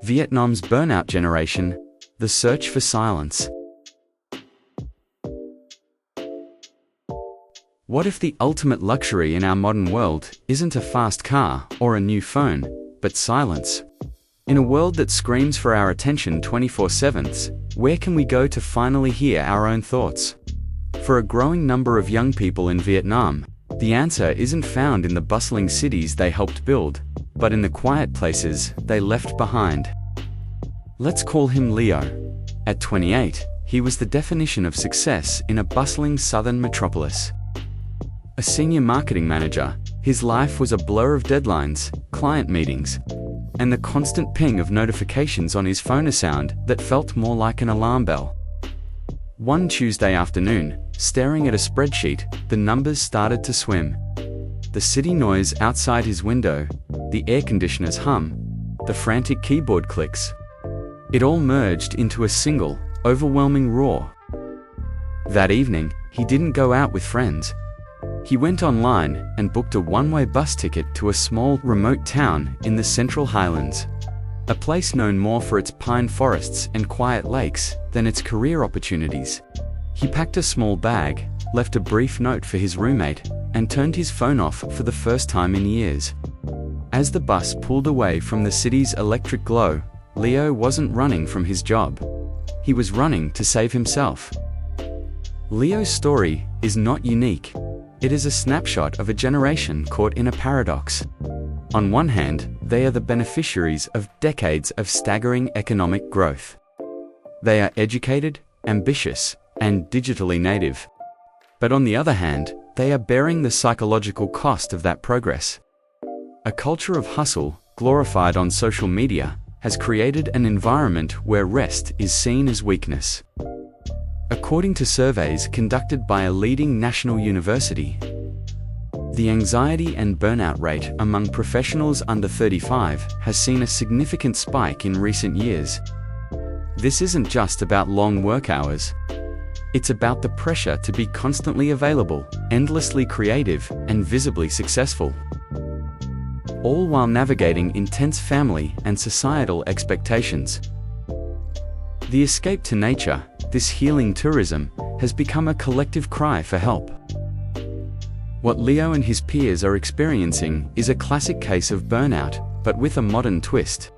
Vietnam's burnout generation, the search for silence. What if the ultimate luxury in our modern world isn't a fast car or a new phone, but silence? In a world that screams for our attention 24/7, where can we go to finally hear our own thoughts? For a growing number of young people in Vietnam, the answer isn't found in the bustling cities they helped build, but in the quiet places they left behind. Let's call him Leo. At 28, he was the definition of success in a bustling southern metropolis. A senior marketing manager, his life was a blur of deadlines, client meetings, and the constant ping of notifications on his phone, a sound that felt more like an alarm bell. One Tuesday afternoon, staring at a spreadsheet, the numbers started to swim. The city noise outside his window, the air conditioner's hum, the frantic keyboard clicks. It all merged into a single, overwhelming roar. That evening, he didn't go out with friends. He went online and booked a one-way bus ticket to a small, remote town in the Central Highlands, a place known more for its pine forests and quiet lakes than its career opportunities. He packed a small bag, left a brief note for his roommate, and turned his phone off for the first time in years. As the bus pulled away from the city's electric glow, Leo wasn't running from his job. He was running to save himself. Leo's story is not unique. It is a snapshot of a generation caught in a paradox. On one hand, they are the beneficiaries of decades of staggering economic growth. They are educated, ambitious, and digitally native. But on the other hand, they are bearing the psychological cost of that progress. A culture of hustle, glorified on social media, has created an environment where rest is seen as weakness. According to surveys conducted by a leading national university, the anxiety and burnout rate among professionals under 35 has seen a significant spike in recent years. This isn't just about long work hours. It's about the pressure to be constantly available, endlessly creative, and visibly successful, all while navigating intense family and societal expectations. The escape to nature, this healing tourism, has become a collective cry for help. What Leo and his peers are experiencing is a classic case of burnout, but with a modern twist.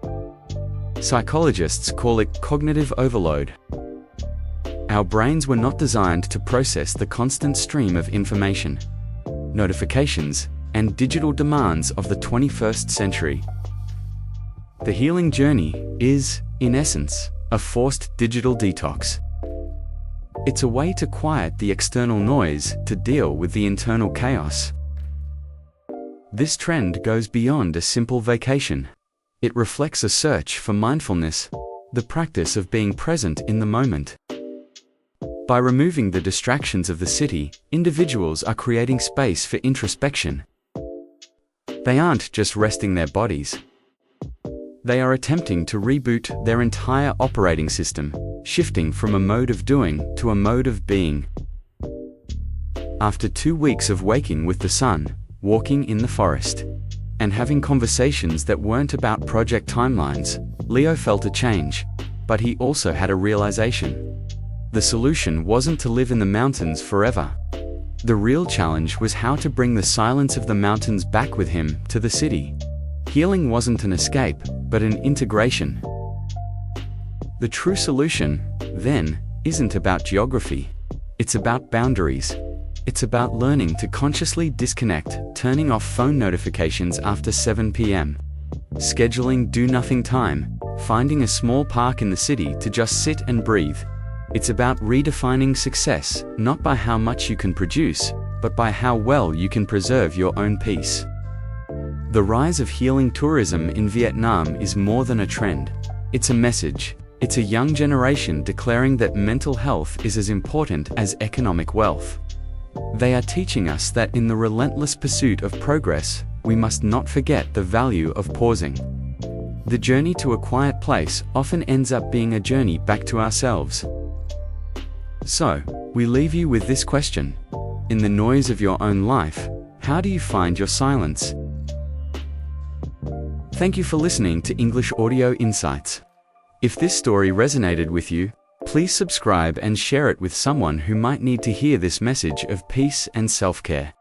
Psychologists call it cognitive overload. Our brains were not designed to process the constant stream of information, notifications, and digital demands of the 21st century. The healing journey is, in essence, a forced digital detox. It's a way to quiet the external noise to deal with the internal chaos. This trend goes beyond a simple vacation. It reflects a search for mindfulness, the practice of being present in the moment. By removing the distractions of the city, individuals are creating space for introspection. They aren't just resting their bodies. They are attempting to reboot their entire operating system, shifting from a mode of doing to a mode of being. After 2 weeks of waking with the sun, walking in the forest, and having conversations that weren't about project timelines, Leo felt a change, but he also had a realization. The solution wasn't to live in the mountains forever. The real challenge was how to bring the silence of the mountains back with him to the city. Healing wasn't an escape, but an integration. The true solution, then, isn't about geography. It's about boundaries. It's about learning to consciously disconnect, turning off phone notifications after 7 p.m., scheduling do-nothing time, finding a small park in the city to just sit and breathe. It's about redefining success, not by how much you can produce, but by how well you can preserve your own peace. The rise of healing tourism in Vietnam is more than a trend. It's a message. It's a young generation declaring that mental health is as important as economic wealth. They are teaching us that in the relentless pursuit of progress, we must not forget the value of pausing. The journey to a quiet place often ends up being a journey back to ourselves. So, we leave you with this question. In the noise of your own life, how do you find your silence? Thank you for listening to English Audio Insights. If this story resonated with you, please subscribe and share it with someone who might need to hear this message of peace and self-care.